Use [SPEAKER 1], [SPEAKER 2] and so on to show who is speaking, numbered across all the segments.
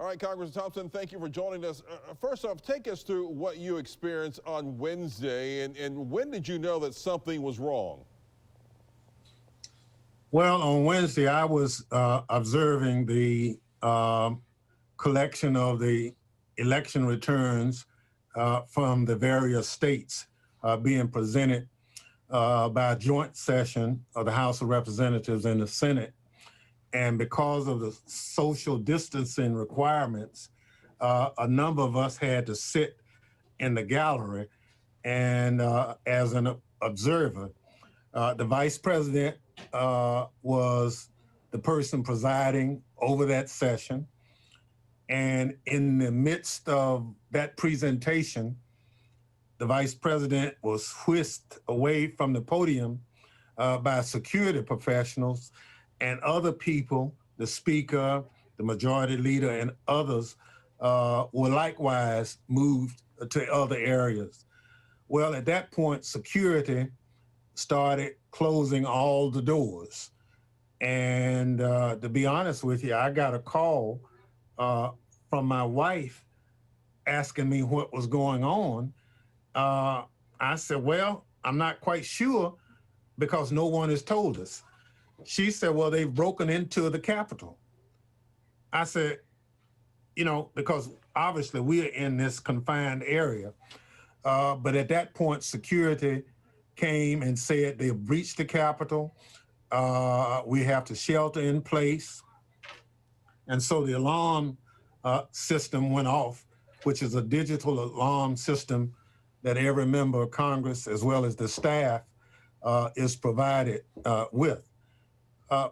[SPEAKER 1] All right, Congressman Thompson, thank you for joining us. First off, take us through what you experienced on Wednesday, and when did you know that something was wrong?
[SPEAKER 2] Well, on Wednesday, I was observing the collection of the election returns from the various states being presented by a joint session of the House of Representatives and the Senate. And because of the social distancing requirements, a number of us had to sit in the gallery and as an observer. The vice president was the person presiding over that session. And in the midst of that presentation, the vice president was whisked away from the podium by security professionals and other people, the speaker, the majority leader, and others were likewise moved to other areas. Well, at that point, security started closing all the doors. And to be honest with you, I got a call from my wife asking me what was going on. I said, well, I'm not quite sure because no one has told us. She said, well, they've broken into the Capitol. I said, you know, because obviously we're in this confined area. But at that point, security came and said they breached the Capitol. We have to shelter in place. And so the alarm system went off, which is a digital alarm system that every member of Congress, as well as the staff, is provided with.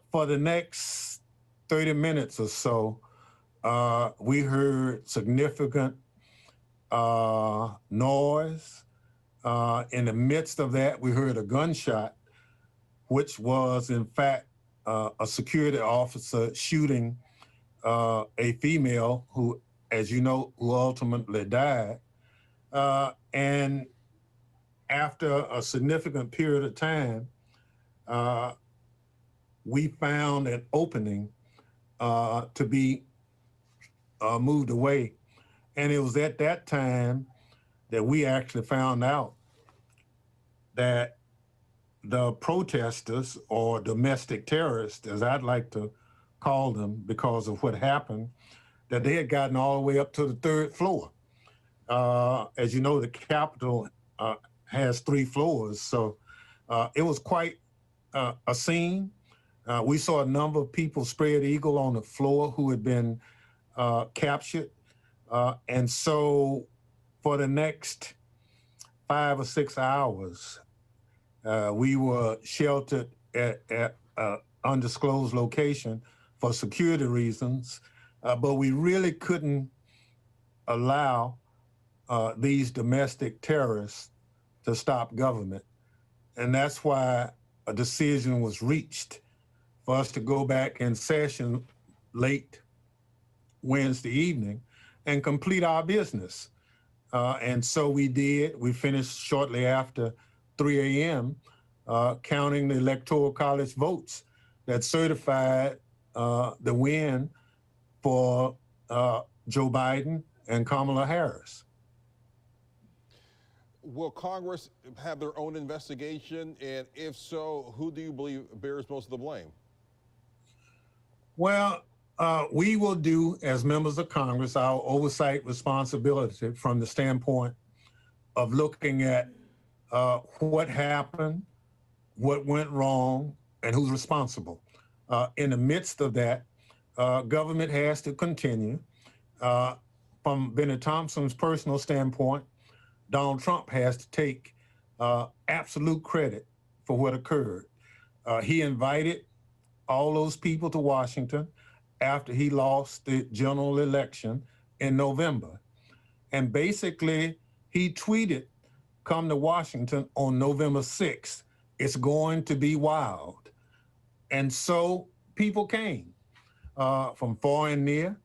[SPEAKER 2] For the next 30 minutes or so, we heard significant noise. In the midst of that, we heard a gunshot, which was in fact a security officer shooting a female who, as you know, who ultimately died. And after a significant period of time, we found an opening to be moved away. And it was at that time that we actually found out that the protesters, or domestic terrorists, as I'd like to call them because of what happened, that they had gotten all the way up to the third floor. As you know, the Capitol has 3 floors, so it was quite a scene. We saw a number of people spread eagle on the floor who had been captured. And so for the next 5 or 6 hours, we were sheltered at an undisclosed location for security reasons, but we really couldn't allow these domestic terrorists to stop government. And that's why a decision was reached for us to go back in session late Wednesday evening and complete our business. And so we did. We finished shortly after 3 a.m. Counting the Electoral College votes that certified the win for Joe Biden and Kamala Harris.
[SPEAKER 1] Will Congress have their own investigation? And if so, who do you believe bears most of the blame?
[SPEAKER 2] Well, we will do, as members of Congress, our oversight responsibility from the standpoint of looking at what happened, what went wrong, and who's responsible. In the midst of that, government has to continue. From Bennie Thompson's personal standpoint, Donald Trump has to take absolute credit for what occurred. He invited all those people to Washington after he lost the general election in November. And basically, he tweeted, come to Washington on November 6th. It's going to be wild. And so people came from far and near.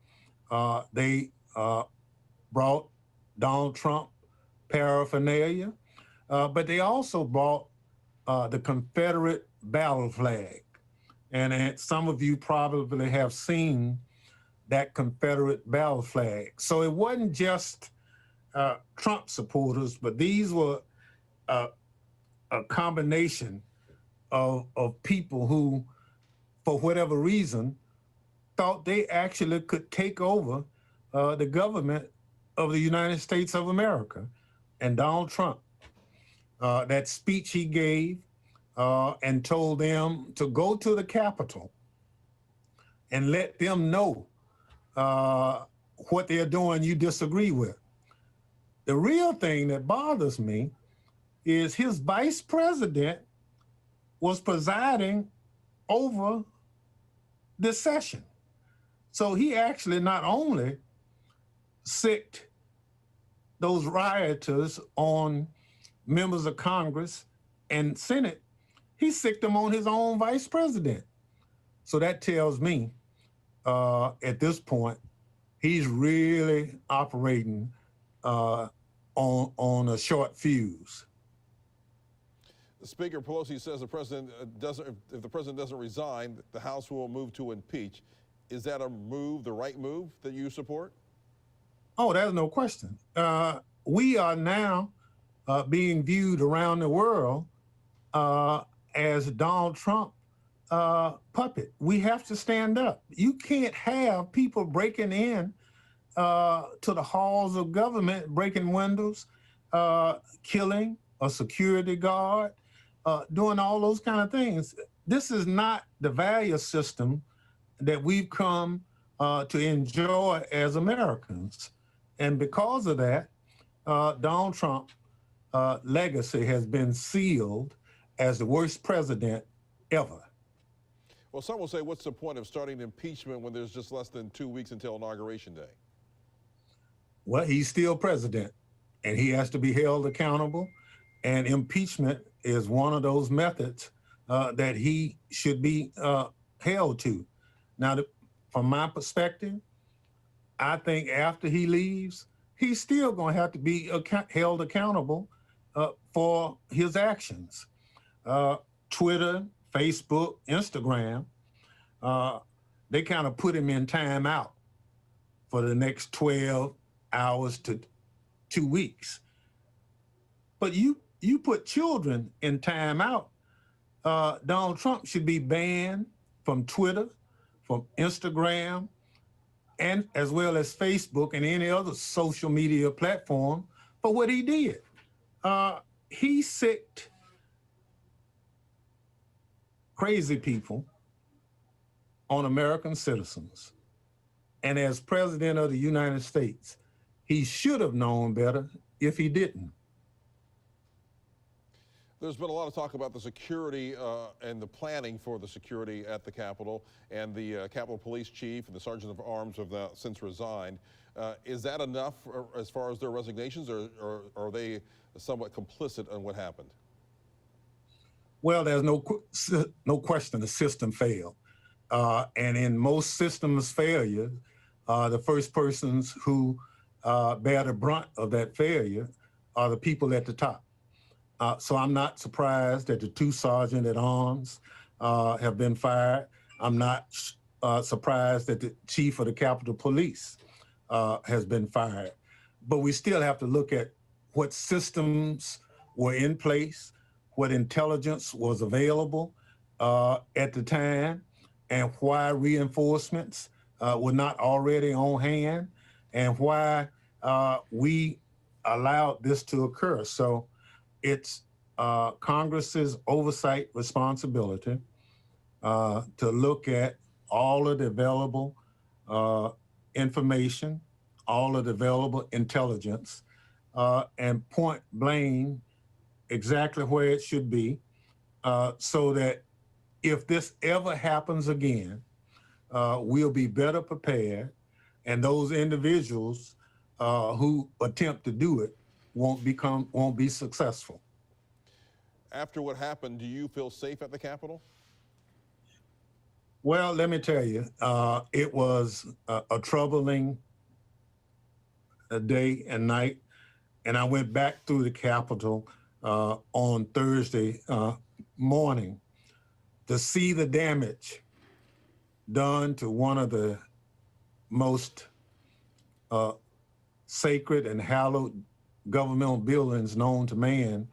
[SPEAKER 2] They brought Donald Trump paraphernalia, but they also brought the Confederate battle flag. And some of you probably have seen that Confederate battle flag. So it wasn't just Trump supporters, but these were a combination of people who, for whatever reason, thought they actually could take over the government of the United States of America. And Donald Trump, that speech he gave and told them to go to the Capitol and let them know what they're doing you disagree with. The real thing that bothers me is his vice president was presiding over this session. So he actually not only sicked those rioters on members of Congress and Senate, he sicked them on his own vice president. So that tells me at this point, he's really operating on a short fuse.
[SPEAKER 1] Speaker Pelosi says the president if the president doesn't resign, the House will move to impeach. Is that a move, the right move that you support?
[SPEAKER 2] Oh, there's no question. We are now being viewed around the world as Donald Trump puppet. We have to stand up. You can't have people breaking in to the halls of government, breaking windows, killing a security guard, doing all those kind of things. This is not the value system that we've come to enjoy as Americans. And because of that, Donald Trump's legacy has been sealed as the worst president ever.
[SPEAKER 1] Well, some will say, what's the point of starting impeachment when there's just less than 2 weeks until Inauguration Day?
[SPEAKER 2] Well, he's still president, and he has to be held accountable. And impeachment is one of those methods that he should be held to. Now, from my perspective, I think after he leaves, he's still going to have to be held accountable for his actions. Twitter, Facebook, Instagram, they kind of put him in timeout for the next 12 hours to 2 weeks. But you put children in timeout. Donald Trump should be banned from Twitter, from Instagram, and as well as Facebook and any other social media platform for what he did. He sicked crazy people on American citizens. And as president of the United States, he should have known better if he didn't.
[SPEAKER 1] There's been a lot of talk about the security and the planning for the security at the Capitol, and the Capitol Police Chief and the Sergeant of Arms have now since resigned. Is that enough as far as their resignations, or are they somewhat complicit in what happened?
[SPEAKER 2] Well, there's no question the system failed. And in most systems failure, the first persons who bear the brunt of that failure are the people at the top. So I'm not surprised that the 2 sergeants at arms have been fired. I'm not surprised that the chief of the Capitol Police has been fired. But we still have to look at what systems were in place, what intelligence was available at the time, and why reinforcements were not already on hand, and why we allowed this to occur. So it's Congress's oversight responsibility to look at all of the available information, all of the available intelligence, and point blame exactly where it should be, so that if this ever happens again, we'll be better prepared, and those individuals who attempt to do it won't be successful.
[SPEAKER 1] After what happened, do you feel safe at the Capitol?
[SPEAKER 2] Well, let me tell you, it was a troubling day and night, and I went back through the Capitol on Thursday morning to see the damage done to one of the most sacred and hallowed governmental buildings known to man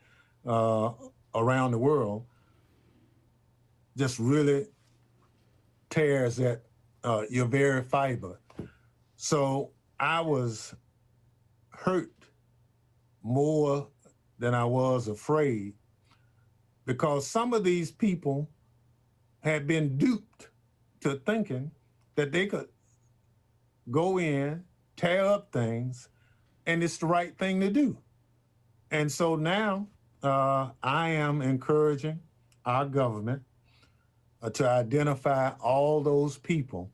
[SPEAKER 2] around the world, just really tears at your very fiber. So I was hurt more than I was afraid, because some of these people had been duped to thinking that they could go in, tear up things, and it's the right thing to do. And so now I am encouraging our government to identify all those people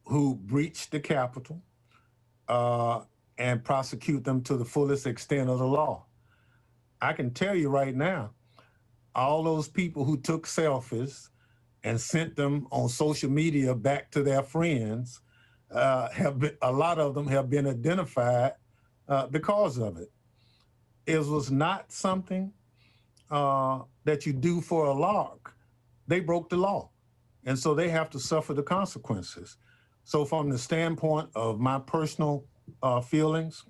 [SPEAKER 2] who breached the Capitol and prosecute them to the fullest extent of the law. I can tell you right now, all those people who took selfies and sent them on social media back to their friends, a lot of them have been identified because of it. It was not something that you do for a lark. They broke the law, and so they have to suffer the consequences. So from the standpoint of my personal feelings,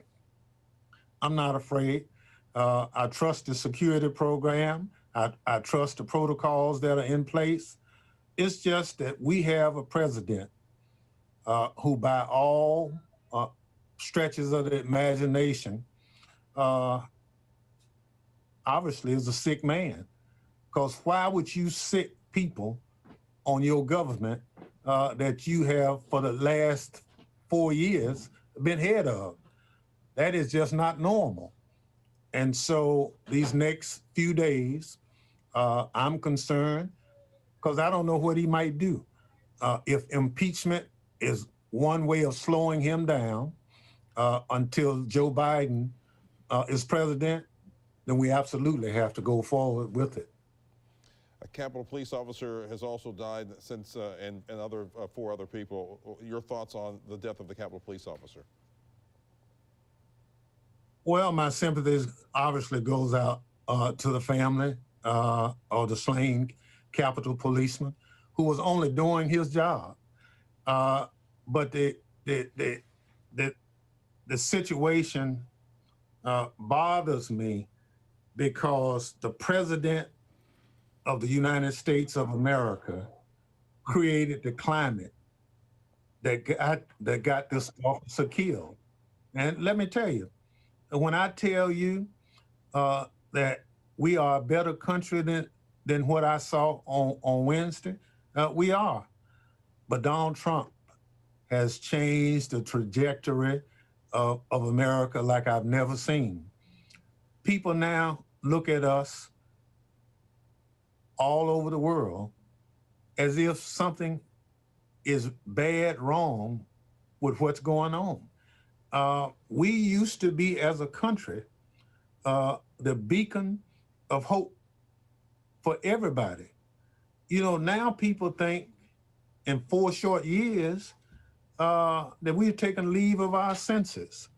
[SPEAKER 2] I'm not afraid. I trust the security program. I trust the protocols that are in place. It's just that we have a president who, by all stretches of the imagination, obviously is a sick man. Because why would you sick people on your government that you have for the last 4 years been head of? That is just not normal. And so these next few days, I'm concerned because I don't know what he might do. If impeachment is one way of slowing him down until Joe Biden is president, then we absolutely have to go forward with it.
[SPEAKER 1] A Capitol Police officer has also died since, and other 4 other people. Your thoughts on the death of the Capitol Police officer?
[SPEAKER 2] Well, my sympathies obviously goes out to the family of the slain Capitol policeman who was only doing his job. But the situation bothers me because the president of the United States of America created the climate that got this officer killed. And let me tell you, when I tell you that we are a better country than what I saw on Wednesday, we are. But Donald Trump has changed the trajectory of America like I've never seen. People now look at us all over the world as if something is bad, wrong with what's going on. We used to be, as a country, the beacon of hope for everybody. You know, now people think in 4 short years that we've taken leave of our senses.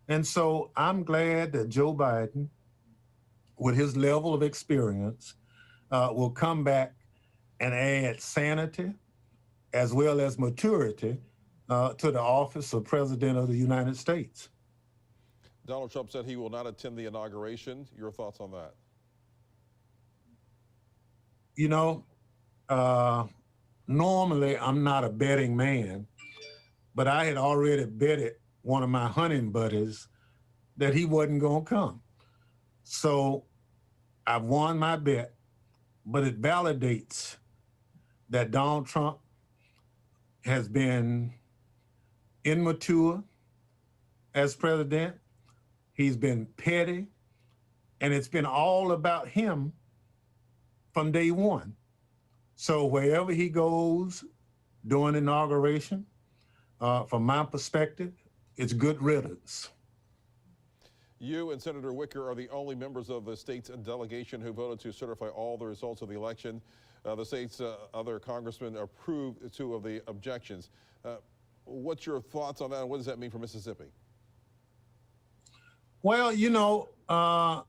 [SPEAKER 2] And so I'm glad that Joe Biden, with his level of experience, will come back and add sanity as well as maturity to the office of President of the United States.
[SPEAKER 1] Donald Trump said he will not attend the inauguration. Your thoughts on that?
[SPEAKER 2] You know, normally I'm not a betting man, but I had already betted one of my hunting buddies that he wasn't going to come. So I've won my bet, but it validates that Donald Trump has been immature as president. He's been petty, and it's been all about him from day one. So wherever he goes during inauguration, from my perspective, it's good riddance.
[SPEAKER 1] You and Senator Wicker are the only members of the state's delegation who voted to certify all the results of the election. The state's other congressmen approved 2 of the objections. What's your thoughts on that, and what does that mean for Mississippi?
[SPEAKER 2] Well, you know, I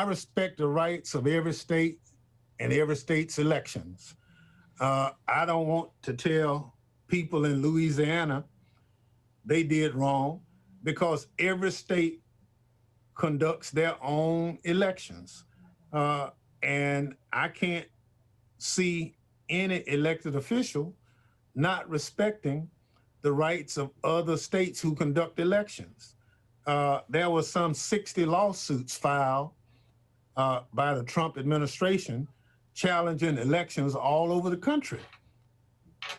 [SPEAKER 2] respect the rights of every state and every state's elections. I don't want to tell people in Louisiana they did wrong because every state conducts their own elections. Uh, and I can't see any elected official not respecting the rights of other states who conduct elections. There were some 60 lawsuits filed by the Trump administration challenging elections all over the country.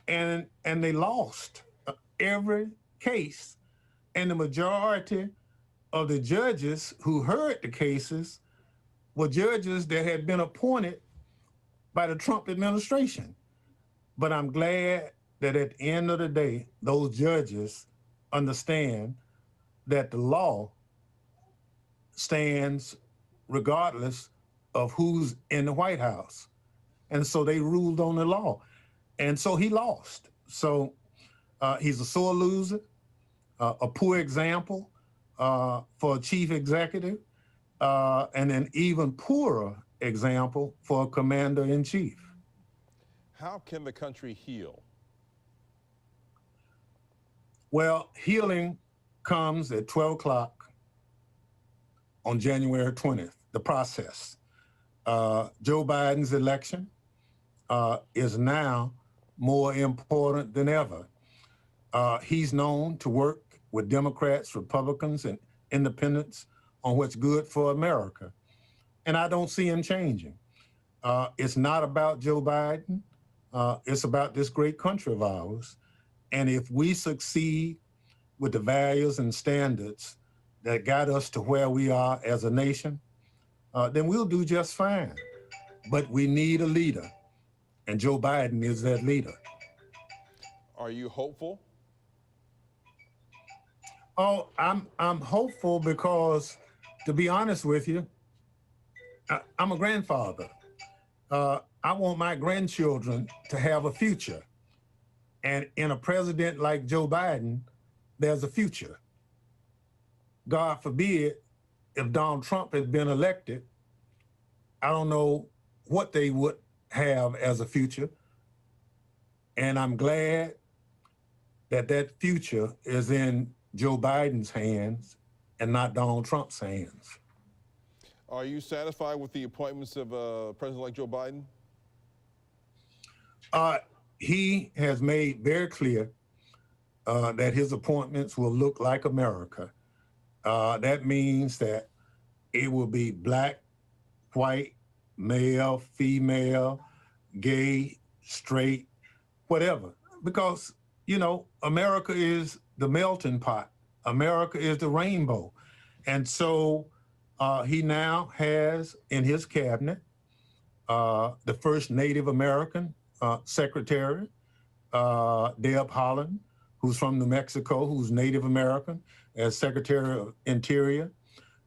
[SPEAKER 2] And they lost every case. And the majority of the judges who heard the cases were judges that had been appointed by the Trump administration. But I'm glad that at the end of the day, those judges understand that the law stands regardless of who's in the White House. And so they ruled on the law. And so he lost. So he's a sore loser, a poor example for a chief executive, and an even poorer example for a commander-in-chief.
[SPEAKER 1] How can the country heal?
[SPEAKER 2] Well, healing comes at 12 o'clock on January 20th, the process. Joe Biden's election is now more important than ever. He's known to work with Democrats, Republicans, and independents on what's good for America. And I don't see him changing. It's not about Joe Biden. It's about this great country of ours. And if we succeed with the values and standards that got us to where we are as a nation, then we'll do just fine. But we need a leader, and Joe Biden is that leader.
[SPEAKER 1] Are you hopeful?
[SPEAKER 2] Oh, I'm hopeful because, to be honest with you, I'm a grandfather. I want my grandchildren to have a future. And in a president like Joe Biden, there's a future. God forbid, if Donald Trump had been elected, I don't know what they would have as a future. And I'm glad that that future is in Joe Biden's hands and not Donald Trump's hands.
[SPEAKER 1] Are you satisfied with the appointments of a president like Joe Biden?
[SPEAKER 2] He has made very clear that his appointments will look like America. That means that it will be black, white, male, female, gay, straight, whatever. Because, you know, America is the melting pot. America is the rainbow. And so he now has in his cabinet the first Native American secretary, Deb Haaland, who's from New Mexico, who's Native American, as Secretary of Interior.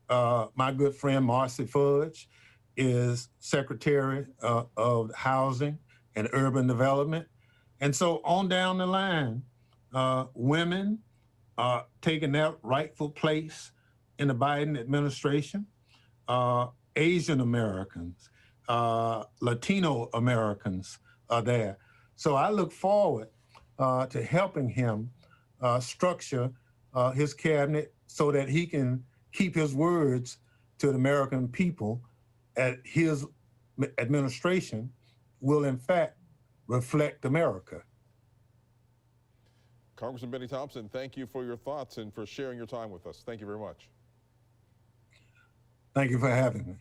[SPEAKER 2] My good friend Marcy Fudge is Secretary of Housing and Urban Development. And so on down the line, women are taking their rightful place in the Biden administration. Asian Americans, Latino Americans are there. So I look forward to helping him structure his cabinet so that he can keep his words to the American people, at his administration will in fact reflect America.
[SPEAKER 1] Congressman Bennie Thompson, thank you for your thoughts and for sharing your time with us. Thank you very much.
[SPEAKER 2] Thank you for having me.